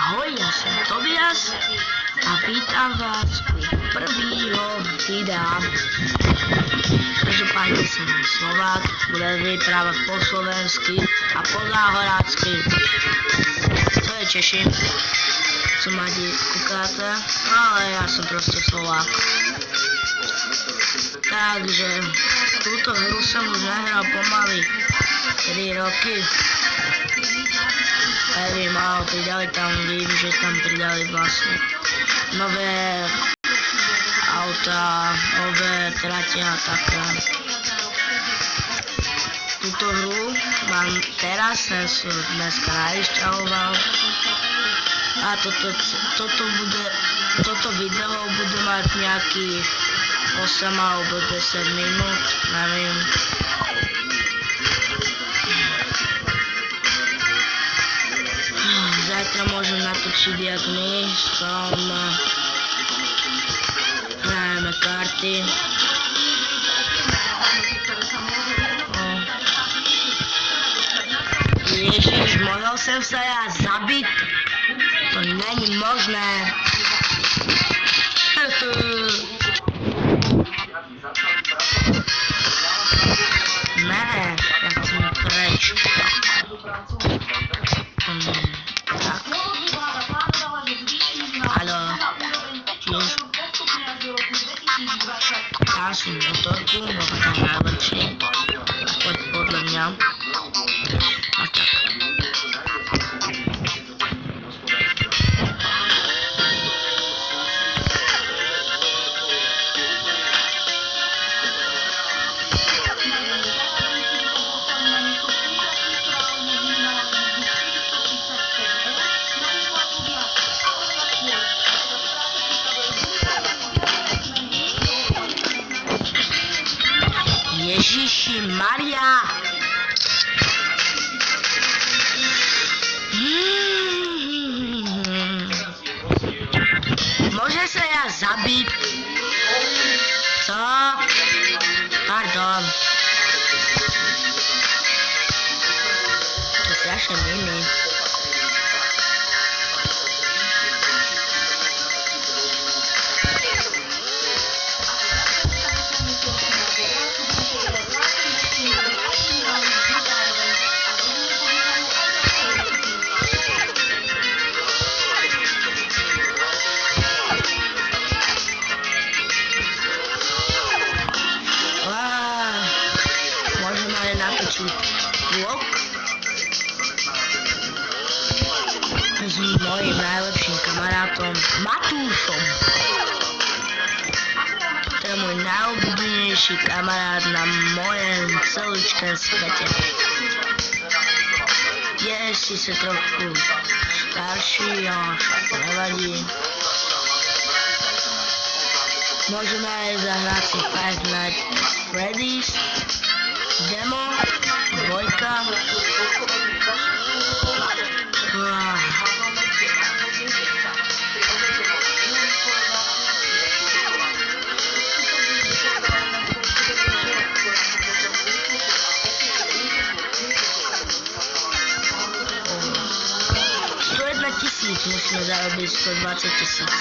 Ahoj, ja som Tobias a vítam vás u prvýho videa. Každopádne som Slovák, budem vyprávať po slovensky a po záhorácky. To je Češi, co máte kúkáte, ale ja som proste Slovák. Takže túto hru som už nehral pomaly 3 roky. Nevím, ale pridali tam, vím, že tam pridali vlastne nové auta, nové trate a také. Túto hru mám teraz, som dneska nainštaloval a toto video bude mať nejakých 8 alebo 10 minút, neviem. Zajtra môžem natočiť, jak my hrajeme karty. Ježiš, mohol som sa ja zabiť? To není možné. Ne, ja chcem preč. Haló, tiež. Ja som motorku, lebo to je najlepšie. Podľa mňa. A tak. Ježiši Maria! Môže sa ja zabiť? Co? Pardon. To si až mini. Vlog s mojím najlepším kamarátom Matúšom. To je môj najobľúbenejší kamarát na mojem celúčkom svete. Je síce trochu starší, ale však nevadí. Môžeme aj zahrať si Five Nights at Freddy's demo, dvojka. $101 000 musíme zarobiť, 120 000.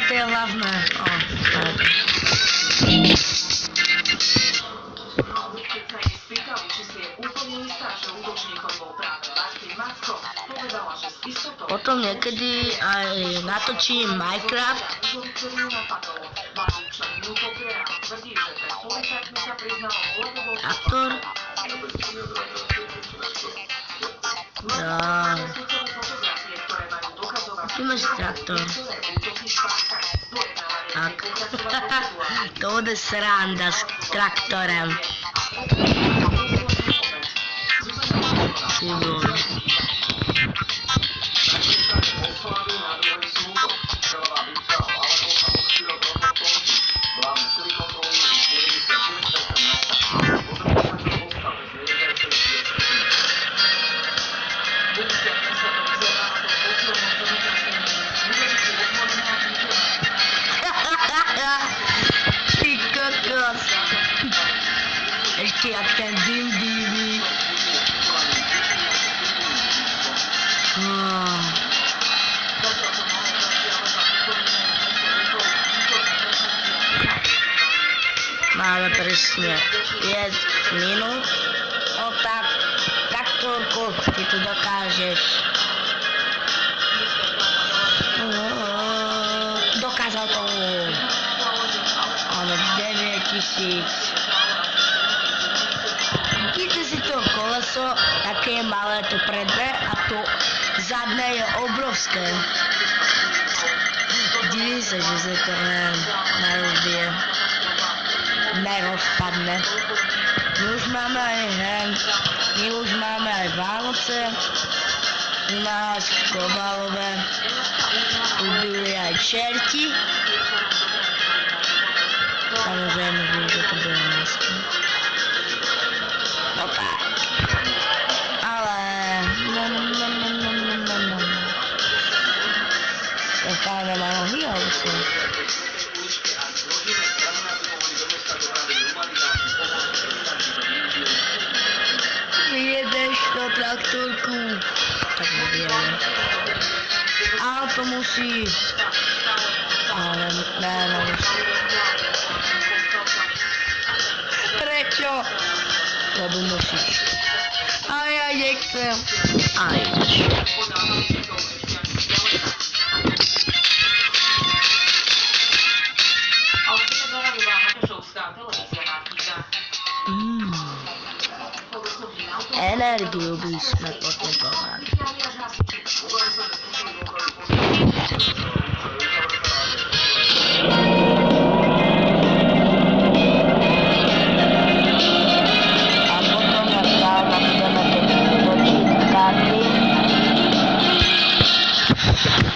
To je hlavné. Potom niekedy aj natočím Minecraft. Traktor. Tu máš traktor. Tak. To bude sranda s traktorem. Ty vole. Ty kokos. Ešte jak ten dym dýví. Máme presne 5 minút. No tak, traktorku, ty to dokážeš. Dokázal to. Áno, 9000. Vidíte si to koleso, také je malé to predné a to zadné je obrovské. Divím sa, že sa to nerozbije. Nerozpadne. My už máme aj Vánoce. U nás v Kobalove ubili aj čerti. Samozrejme, že to bude dneska. No tak. Ale... To fajne má nohy, alebo si? Vyjedeš do traktorku. Tak nevieme. Ale to musí... Ale nemusí. Prečo? Lebo musíš. A ja nechcem. A ideš. Energiu by sme potrebovali. A potom na stále budeme točiť karty.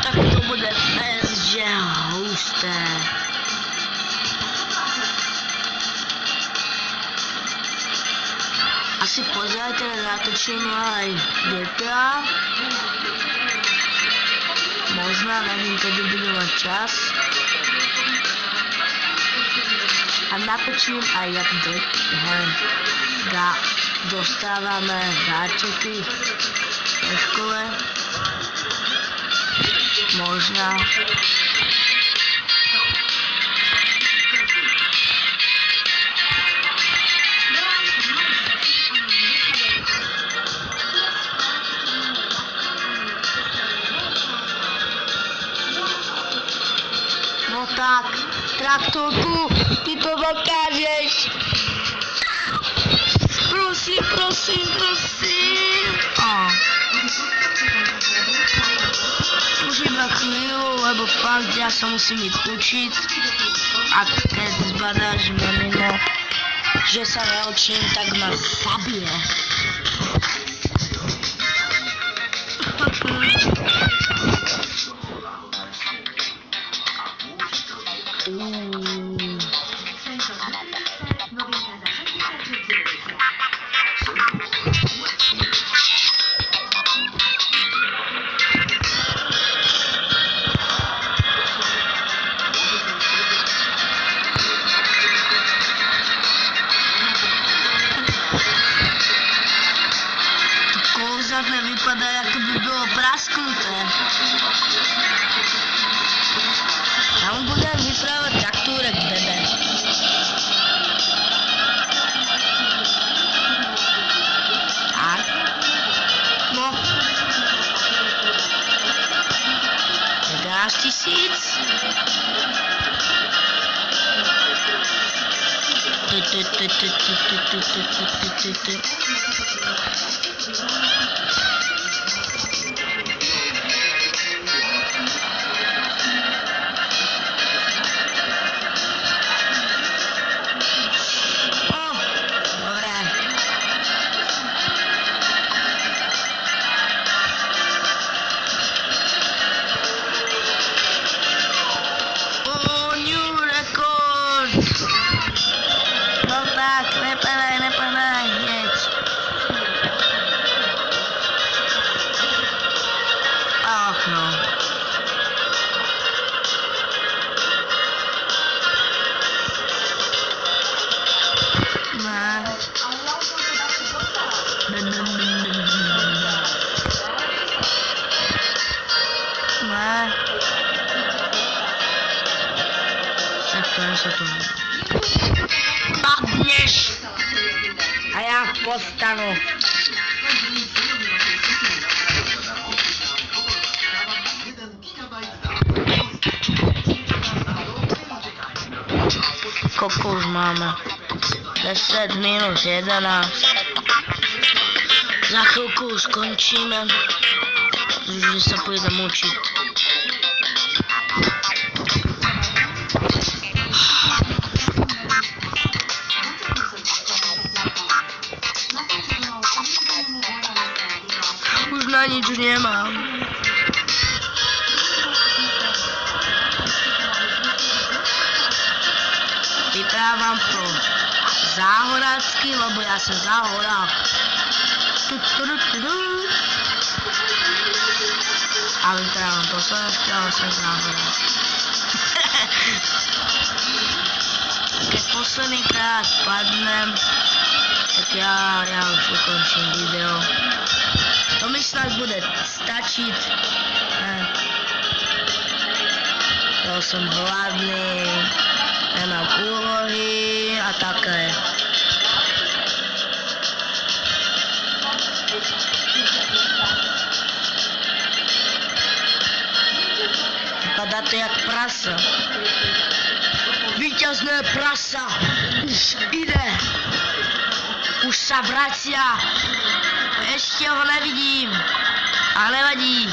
Tak to bude že husté. Asi pozajte, natočím aj GTA. Možno, neviem, kedy budem mať čas. A natočím aj jak dostávame darčeky v škole. Možno. No tak, traktorku, ty to dokážeš. Prosím, prosím, prosím. Už iba chvíľu, lebo fakt ja sa musím ísť učiť. A keď zbadáš mimo, že sa neučím, tak ma zabije. Zadné vypadá, ako by bylo prasknuté. Tam budem vyprávať traktúrek, bebe. Tak. No. 11 000. Ne. Ne. Tak to je se to. Padneš! A já povstanu. Kolik už máme? 10 minus 11. Za chvilku už skončíme. Už se půjdeme učit. Už na nič nemám. Vyprávám pro záhorácky, lebo ja som záhorák. A vyprávam po slovensky, ale som záhorák. Keď posledný krát padnem, tak ja už ukončím video. To mi snad bude stačiť. Ja som hladný. Nemám úlohy a také. Vypadá to jak prasa. Víťazné prasa už ide. Už sa vracia. Ešte ho nevidím. A nevadí.